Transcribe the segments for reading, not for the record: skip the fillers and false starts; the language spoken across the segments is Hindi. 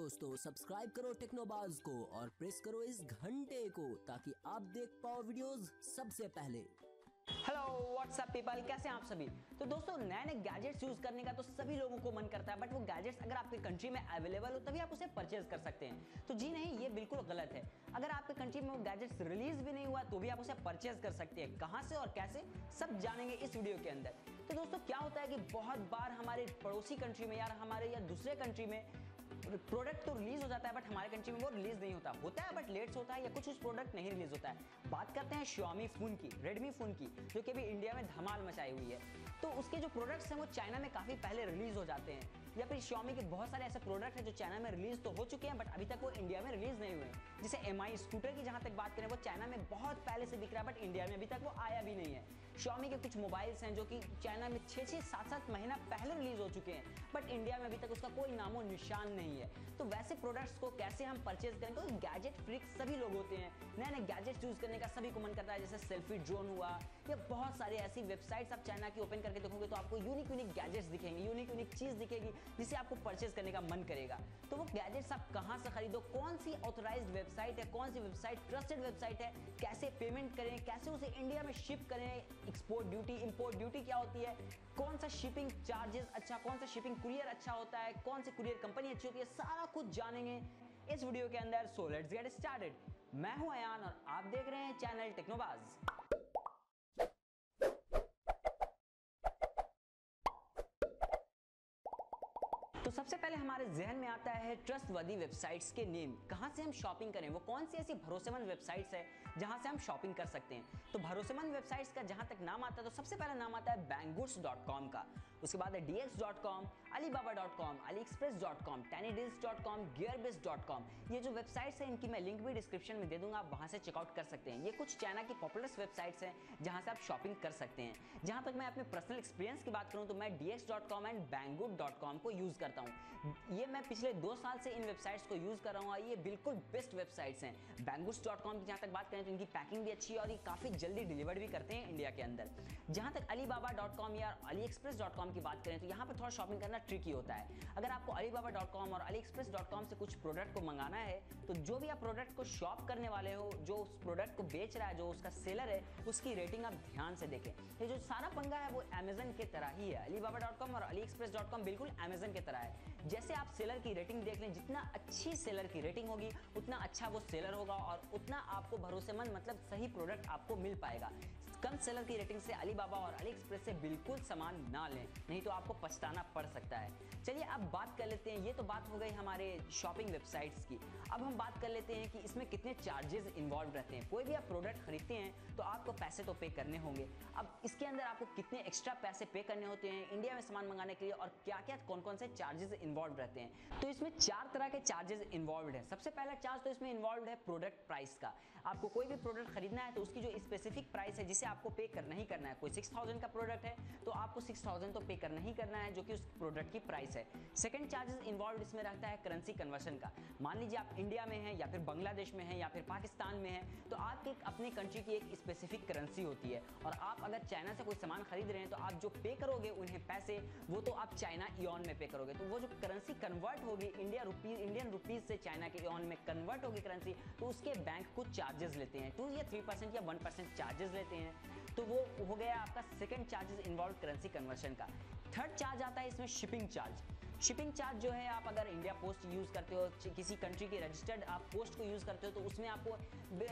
दोस्तों, सब्सक्राइब करो टेक्नोबाज को और प्रेस करो इस घंटे को ताकि आप देख पाओ वीडियोस सबसे पहले। हेलो व्हाट्सअप पीपल, कैसे हैं आप सभी। तो दोस्तों, नए नए गैजेट्स यूज करने का तो सभी लोगों को मन करता है, बट वो गैजेट्स अगर आपके कंट्री में अवेलेबल हो तभी आप उसे परचेज कर सकते हैं। तो जी नहीं, ये बिल्कुल गलत है। अगर आपके कंट्री में वो गैजेट्स रिलीज भी नहीं हुआ तो भी आप उसे परचेज कर सकते हैं। कहां से और कैसे, सब जानेंगे इस वीडियो के अंदर। तो दोस्तों, क्या होता है कि बहुत बार हमारे पड़ोसी कंट्री में या दूसरे कंट्री में प्रोडक्ट तो रिलीज हो जाता है, बट हमारे कंट्री में वो रिलीज नहीं होता है, बट लेट्स होता है या कुछ प्रोडक्ट नहीं रिलीज होता है। बात करते हैं Xiaomi फोन की, Redmi फोन की, जो कि अभी इंडिया में धमाल मचाई हुई है। तो उसके जो प्रोडक्ट्स हैं वो चाइना में काफी पहले रिलीज हो जाते हैं, या फिर Xiaomi के बहुत सारे ऐसे प्रोडक्ट हैं जो चाइना में रिलीज तो हो चुके हैं बट अभी तक वो इंडिया में रिलीज नहीं हुए। जैसे MI स्कूटर की जहां तक बात करें, वो चाइना में बहुत पहले से बिक रहा है बट इंडिया में अभी तक वो आया भी नहीं है। Xiaomi के कुछ मोबाइल्स हैं जो कि चाइना में 6-6, 7-7 महीना पहले रिलीज हो चुके हैं, बट इंडिया में अभी तक उसका कोई नामो निशान नहीं है। तो वैसे प्रोडक्ट्स को कैसे हम परचेज करें? तो गैजेट फ्रीक सभी लोग होते हैं, नए नए गैजेट्स यूज करने का सभी को मन करता है। जैसे सेल्फी ड्रोन हुआ, या बहुत सारी ऐसी वेबसाइट्स आप चाइना की ओपन करके देखोगे तो आपको यूनिक गैजेट्स दिखेंगे, यूनिक चीज दिखेगी जिसे आपको परचेज करने का मन करेगा। तो वो गैजेट्स आप कहां से खरीदो, कौन सी ऑथराइज्ड वेबसाइट है, कौन सी वेबसाइट ट्रस्टेड वेबसाइट है, कैसे पेमेंट करें, कैसे उसे इंडिया में शिप करें, एक्सपोर्ट ड्यूटी, इंपोर्ट ड्यूटी क्या होती है, कौन सा शिपिंग चार्जेस अच्छा, कौन सा शिपिंग कुरियर अच्छा होता है, कौन सी कुरियर कंपनी अच्छी होती है, सारा कुछ जानेंगे इस वीडियो के अंदर। So let's get started. मैं हूं अयान और आप देख रहे हैं चैनल टेक्नोबाज। तो सबसे पहले हमारे जहन में आता है ट्रस्टवर्दी वेबसाइट्स के नेम। कहां से हम शॉपिंग करें, वो कौन सी ऐसी भरोसेमंद वेबसाइट्स है जहां से हम शॉपिंग कर सकते हैं। तो भरोसेमंद वेबसाइट्स का जहां तक नाम आता है तो सबसे पहले नाम आता है Banggood.com का, उसके बाद है DX.com, Alibaba.com, AliExpress.com, TinyDeals.com, Gearbest.com। ये जो वेबसाइट्स हैं इनकी मैं लिंक भी डिस्क्रिप्शन में दे दूंगा, आप वहां से चेकआउट कर सकते हैं। ये कुछ चाइना की पॉपुलर वेबसाइट्स हैं जहां से आप शॉपिंग कर सकते हैं। जहां तक मैं अपने पर्सनल एक्सपीरियंस की बात करूं तो मैं DX.com एंड Banggood.com को यूज करता हूं। ये मैं पिछले 2 साल से इन वेबसाइट्स को यूज कर रहा हूं और ये बिल्कुल बेस्ट वेबसाइट्स हैं। Banggood.com की जहां तक बात करें तो इनकी पैकिंग भी अच्छी है और ये काफी जल्दी डिलीवर्ड भी करते हैं इंडिया के अंदर। जहां तक Alibaba.com या AliExpress.com की बात करें तो यहाँ पर थोड़ा शॉपिंग करना ट्रिकी होता है। अगर आपको Alibaba.com और AliExpress.com से कुछ प्रोडक्ट को मंगाना है तो जो भी आप प्रोडक्ट को शॉप करने वाले हो, जो उस प्रोडक्ट को बेच रहा है, जो उसका सेलर है, उसकी रेटिंग आप ध्यान से देखें। ये जो सारा पंगा है वो Amazon के तरह ही है। Alibaba.com और AliExpress.com बिल्कुल Amazon के तरह है। जैसे आप सेलर की रेटिंग देख लें, जितना अच्छी सेलर की रेटिंग होगी उतना अच्छा वो सेलर होगा और उतना आपको भरोसेमंद मतलब सही प्रोडक्ट आपको मिल पाएगा। कम सेलर की रेटिंग से अलीबाबा और अली एक्सप्रेस से बिल्कुल सामान ना लें, नहीं तो आपको पछताना पड़ सकता है। चलिए अब बात कर लेते हैं, ये तो बात हो गई हमारे शॉपिंग वेबसाइट्स की। अब हम बात कर लेते हैं कि इसमें कितने चार्जेस इन्वॉल्व रहते हैं। कोई भी आप प्रोडक्ट खरीदते हैं तो आपको पैसे तो पे करने होंगे। अब इसके अंदर आपको कितने एक्स्ट्रा पैसे पे करने होते हैं इंडिया में सामान मंगाने के लिए और क्या क्या कौन कौन से चार्जेस इन्वॉल्व रहते हैं। तो इसमें 4 तरह के चार्जेस इन्वॉल्व है। सबसे पहला चार्ज तो इसमें इन्वॉल्व है प्रोडक्ट प्राइस का। आपको कोई भी प्रोडक्ट खरीदना है तो उसकी जो स्पेसिफिक प्राइस है जिसे आपको पे करना ही करना है। कोई 6000 का प्रोडक्ट है तो आपको 6000 तो पे करना ही करना है, जो कि उस प्रोडक्ट की प्राइस है। सेकंड चार्जेस इन्वॉल्व इसमें रहता है करेंसी कन्वर्शन का। मान लीजिए आप इंडिया में हैं या फिर बांग्लादेश में हैं या फिर पाकिस्तान में हैं, तो आपके अपनी कंट्री की एक स्पेसिफिक करेंसी होती है और आप अगर चाइना से कोई सामान खरीद रहे हैं तो आप जो पे करोगे उन्हें पैसे, वो तो आप चाइना इयॉन में पे करोगे। तो वो जो करेंसी कन्वर्ट होगी इंडियन रुपीज से चाइना के इयॉन में कन्वर्ट होगी करेंसी, तो उसके बैंक कुछ चार्जेस लेते हैं, 2 या 3% या 1% चार्जेस लेते हैं। तो वो हो गया आपका second charges involve currency conversion का। थर्ड चार्ज आता है इसमें शिपिंग चार्ज। शिपिंग चार्ज जो है, आप अगर इंडिया पोस्ट यूज करते हो, किसी कंट्री की रजिस्टर्ड आप पोस्ट को यूज करते हो, तो उसमें आपको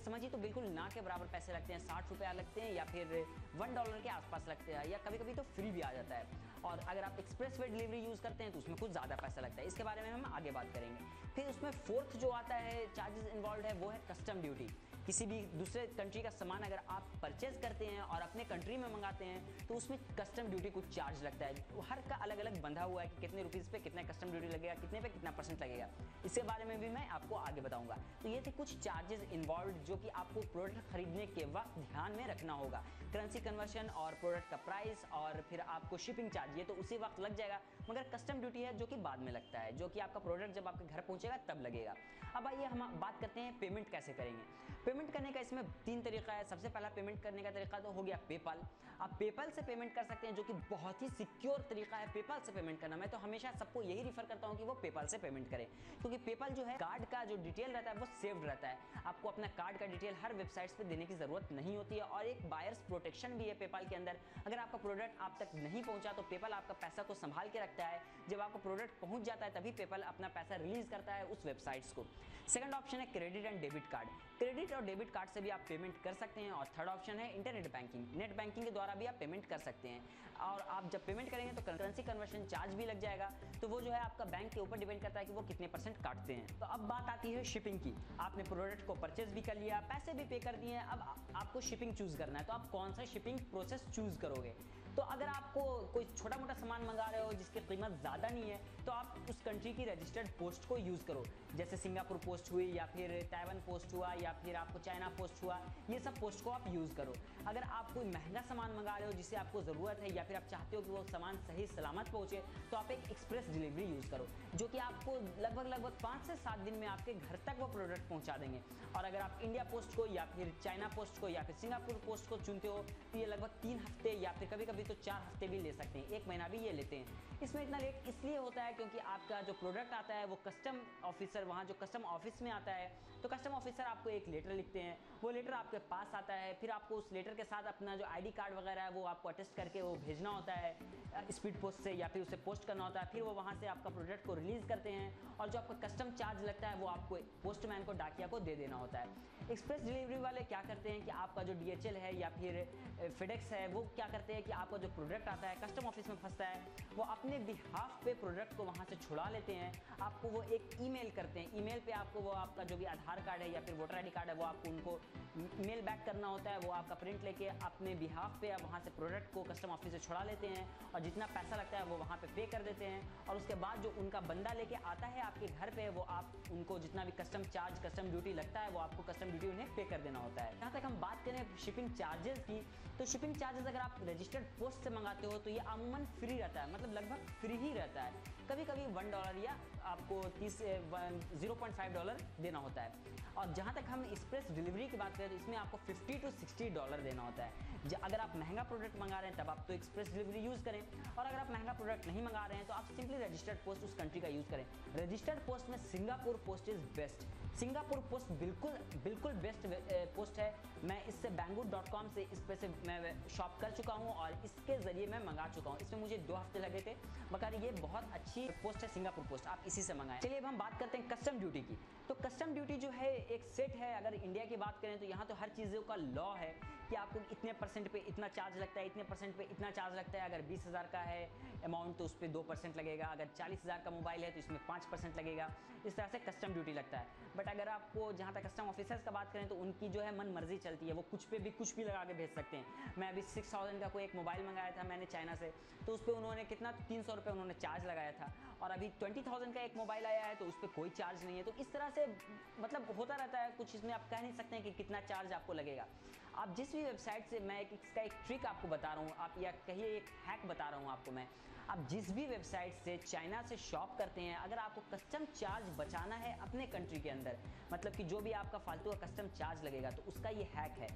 समझिए तो बिल्कुल ना के बराबर पैसे लगते हैं। 60 रुपया लगते हैं या फिर $1 के आसपास लगते हैं, या कभी कभी तो फ्री भी आ जाता है। और अगर आप एक्सप्रेस वे डिलीवरी यूज करते हैं तो उसमें कुछ ज्यादा पैसा लगता है। इसके बारे में हम आगे बात करेंगे। फिर उसमें फोर्थ जो आता है चार्जेस इन्वॉल्व है वो है कस्टम ड्यूटी। किसी भी दूसरे कंट्री का सामान अगर आप परचेज करते हैं और अपने कंट्री में मंगाते हैं तो उसमें कस्टम ड्यूटी कुछ चार्ज लगता है। हर का अलग अलग बंधा हुआ है कि कितने रुपीस पे कितना कस्टम ड्यूटी लगेगा, कितने पे कितना % लगेगा। इसके बारे में भी मैं आपको आगे बताऊंगा। तो ये थे कुछ चार्जेस इन्वॉल्व जो कि आपको प्रोडक्ट खरीदने के वक्त ध्यान में रखना होगा। करेंसी कन्वर्शन और प्रोडक्ट का प्राइस और फिर आपको शिपिंग चार्ज, ये तो उसी वक्त लग जाएगा, मगर कस्टम ड्यूटी है जो कि बाद में लगता है, जो कि आपका प्रोडक्ट जब आपके घर पहुंचेगा तब लगेगा। अब आइए हम बात करते हैं पेमेंट कैसे करेंगे। पेमेंट करने का इसमें 3 तरीका है। सबसे पहला पेमेंट करने का तरीका तो हो गया पेपाल। आप पेपाल से पेमेंट कर सकते हैं, जो कि बहुत ही सिक्योर तरीका है पेपाल से पेमेंट करना। मैं तो हमेशा सबको यही रिफर करता हूं कि वो पेपाल से पेमेंट करें, क्योंकि पेपाल जो है कार्ड का जो डिटेल रहता है वो सेव्ड रहता है। आपको अपना कार्ड का डिटेल हर वेबसाइट्स पे देने की जरूरत नहीं होती है, और एक बायर्स प्रोटेक्शन भी है पेपाल के अंदर। अगर आपका प्रोडक्ट आप तक नहीं पहुंचा तो पेपाल आपका पैसा को संभाल के रखता है। जब आपका प्रोडक्ट पहुंच जाता है तभी पेपाल अपना पैसा रिलीज करता है उस वेबसाइट्स को। सेकंड ऑप्शन है credit and debit card. Credit और डेबिट कार्ड से भी आप पेमेंट कर सकते हैं। और थर्ड ऑप्शन है इंटरनेट बैंकिंग। नेट बैंकिंग के द्वारा भी आप पेमेंट कर सकते हैं, और आप जब पेमेंट करेंगे तो करेंसी कन्वर्शन चार्ज भी लग जाएगा। तो वो जो है आपका बैंक के ऊपर डिपेंड करता है कि वो कितने % काटते हैं। तो अब बात आती है शिपिंग की। आपने प्रोडक्ट को परचेज भी कर लिया, पैसे भी पे कर दिए, अब आपको शिपिंग चूज करना है। तो आप कौन सा शिपिंग प्रोसेस चूज करोगे? तो अगर आपको कोई छोटा मोटा सामान मंगा रहे हो जिसकी कीमत ज़्यादा नहीं है, तो आप उस कंट्री की रजिस्टर्ड पोस्ट को यूज़ करो। जैसे सिंगापुर पोस्ट हुई, या फिर ताइवान पोस्ट हुआ, या फिर आपको चाइना पोस्ट हुआ, ये सब पोस्ट को आप यूज़ करो। अगर आप कोई महंगा सामान मंगा रहे हो जिसे आपको ज़रूरत है, या फिर आप चाहते हो कि वो सामान सही सलामत पहुँचे, तो आप एक एक्सप्रेस डिलीवरी यूज़ करो, जो कि आपको लगभग 5 से 7 दिन में आपके घर तक वो प्रोडक्ट पहुँचा देंगे। और अगर आप इंडिया पोस्ट को, या फिर चाइना पोस्ट को, या फिर सिंगापुर पोस्ट को चुनते हो, तो ये लगभग 3 हफ्ते या फिर कभी कभी तो 4 हफ्ते भी ले सकते हैं, 1 महीना भी ये लेते हैं। इसमें इतना लेट इसलिए होता है क्योंकि आपका जो प्रोडक्ट आता है वो कस्टम ऑफिसर, वहाँ जो कस्टम ऑफिस में आता है, तो कस्टम ऑफिसर आपको एक लेटर लिखते हैं, वो लेटर आपके पास आता है। फिर आपको उस लेटर के साथ अपना जो ID कार्ड वगैरह है वो आपको अटेस्ट करके वो भेजना होता है स्पीड पोस्ट से, या फिर उसे पोस्ट करना होता है। फिर वो वहाँ से आपका प्रोडक्ट को रिलीज़ करते हैं, और जो आपका कस्टम चार्ज लगता है वो आपको पोस्टमैन को, डाकिया को दे देना होता है। एक्सप्रेस डिलीवरी वाले क्या करते हैं कि आपका जो DHL है या फिर FedEx है, वो क्या करते हैं कि आपका जो प्रोडक्ट आता है कस्टम ऑफिस में फंसता है, वो अपने बिहाफ पे प्रोडक्ट को वहाँ से छुड़ा लेते हैं। आपको वो एक ईमेल करते हैं, ईमेल पे आपको वो आपका जो भी आधार कार्ड है या फिर वोटर ID कार्ड है वो आपको उनको मेल बैक करना होता है। वो आपका प्रिंट लेके अपने बिहाफ पे आप वहाँ से प्रोडक्ट को कस्टम ऑफिस से छुड़ा लेते हैं, और जितना पैसा लगता है वो वहाँ पे कर देते हैं। और उसके बाद जो उनका बंदा लेके आता है आपके घर पे, वो आप उनको जितना भी कस्टम चार्ज, कस्टम ड्यूटी लगता है, वो आपको कस्टम ड्यूटी उन्हें पे कर देना होता है। जहाँ तक हम बात करें शिपिंग चार्जेस की, तो शिपिंग चार्जेस अगर आप रजिस्टर्ड पोस्ट से मंगाते हो तो ये अमूमन फ्री रहता है, मतलब लगभग फ्री ही रहता है। कभी कभी $1 या आपको $0.5 देना होता है। और जहाँ तक हम एक्सप्रेस डिलीवरी की बात करें तो इसमें आपको $50 to $60 देना होता है। अगर आप महंगा प्रोडक्ट मंगा रहे हैं तब आप तो एक्सप्रेस डिलीवरी यूज़ करें, और अगर आप महंगा प्रोडक्ट नहीं मंगा रहे हैं तो आप सिंपली रजिस्टर्ड पोस्ट उस कंट्री का यूज़ करें। रजिस्टर्ड पोस्ट में Singapore post is best. Singapore post बिल्कुल बेस्ट पोस्ट है। मैं इससे banggood.com से इस पे से मैं शॉप कर चुका हूँ, और इसके ज़रिए मैं मंगा चुका हूँ। इसमें मुझे 2 हफ्ते लगे थे, मगर ये बहुत अच्छी पोस्ट है सिंगापुर पोस्ट, आप इसी से मंगाएं। चलिए अब हम बात करते हैं कस्टम ड्यूटी की। तो कस्टम ड्यूटी जो है एक सेट है। अगर इंडिया की बात करें तो यहाँ तो हर चीज़ों का लॉ है कि आपको इतने % पे इतना चार्ज लगता है, इतने % पे इतना चार्ज लगता है। अगर 20,000 का है अमाउंट तो उस पर 2% लगेगा, अगर 40,000 का मोबाइल है तो इसमें 5% लगेगा। इस तरह से कस्टम ड्यूटी लगता है। बट अगर आपको जहाँ तक कस्टम ऑफिसर्स का बात करें तो उनकी जो है मन मर्जी चलती है, वो कुछ भी लगा के भेज सकते हैं। मैं अभी 6,000 का कोई एक मोबाइल मंगाया था मैंने चाइना से, तो उस पर उन्होंने कितना 300 रुपये उन्होंने चार्ज लगाया था, और अभी 20,000 का एक मोबाइल आया है तो उस पर कोई चार्ज नहीं है। तो इस तरह से मतलब होता रहता है कुछ, इसमें आप कह नहीं सकते हैं कि कितना चार्ज आपको लगेगा। आप जिस भी वेबसाइट से, मैं इसका एक ट्रिक आपको बता रहा हूँ, आप या कहिए एक हैक बता रहा हूँ आपको मैं, आप जिस भी वेबसाइट से चाइना से शॉप करते हैं, अगर आपको कस्टम चार्ज बचाना है अपने कंट्री के अंदर, मतलब कि जो भी आपका फालतू का कस्टम चार्ज लगेगा, तो उसका ये हैक है।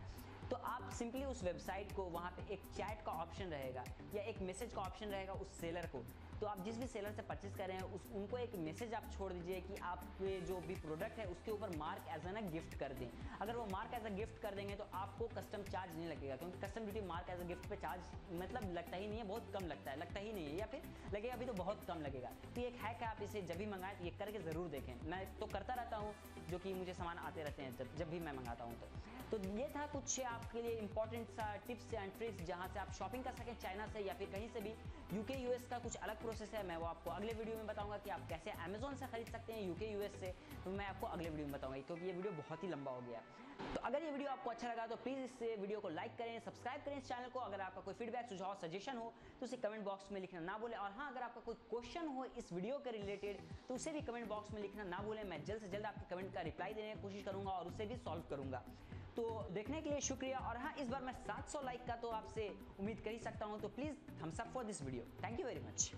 तो आप सिंपली उस वेबसाइट को, वहाँ पे एक चैट का ऑप्शन रहेगा या एक मैसेज का ऑप्शन रहेगा उस सेलर को। तो आप जिस भी सेलर से परचेज कर रहे हैं उनको एक मैसेज आप छोड़ दीजिए कि आपके जो भी प्रोडक्ट है उसके ऊपर मार्क एज एन गिफ्ट कर दें। अगर वो मार्क एज अ गिफ्ट कर देंगे तो आपको कस्टम चार्ज नहीं लगेगा, क्योंकि custom duty mark as a gift पे चार्ज मतलब लगता ही नहीं है, बहुत कम लगता है, लगता ही नहीं है, या फिर लगेगा भी तो बहुत कम लगेगा। तो ये एक हैक है, आप इसे जब भी मंगाएं तो ये करके ज़रूर देखें। मैं तो करता रहता हूँ, जो कि मुझे सामान आते रहते हैं जब भी मैं मंगाता हूँ। तो ये था कुछ आपके लिए इंपॉर्टेंट सा टिप्स एंड ट्रिक्स जहाँ से आप शॉपिंग कर सकें चाइना से या फिर कहीं से भी। UK US का कुछ अलग प्रोसेस है, मैं वो आपको अगले वीडियो में बताऊंगा कि आप कैसे अमेजोन से खरीद सकते हैं UK US से, तो मैं आपको अगले वीडियो में बताऊंगा, क्योंकि ये वीडियो बहुत ही लंबा हो गया। तो अगर ये वीडियो आपको अच्छा लगा तो प्लीज़ इस वीडियो को लाइक करें, सब्सक्राइब करें इस चैनल को। अगर आपका कोई फीडबैक, सुझाव, सजेशन हो तो उसे कमेंट बॉक्स में लिखना ना भूलें। और हाँ, अगर आपका कोई क्वेश्चन हो इस वीडियो के रिलेटेड तो उसे भी कमेंट बॉक्स में लिखना ना भूलें। मैं जल्द से जल्द आपके कमेंट का रिप्लाई देने की कोशिश करूँगा और उसे भी सॉल्व करूँगा। तो देखने के लिए शुक्रिया। और हाँ, इस बार मैं 700 लाइक का तो आपसे उम्मीद कर ही सकता हूँ, तो please Thums up for this video. Thank you very much.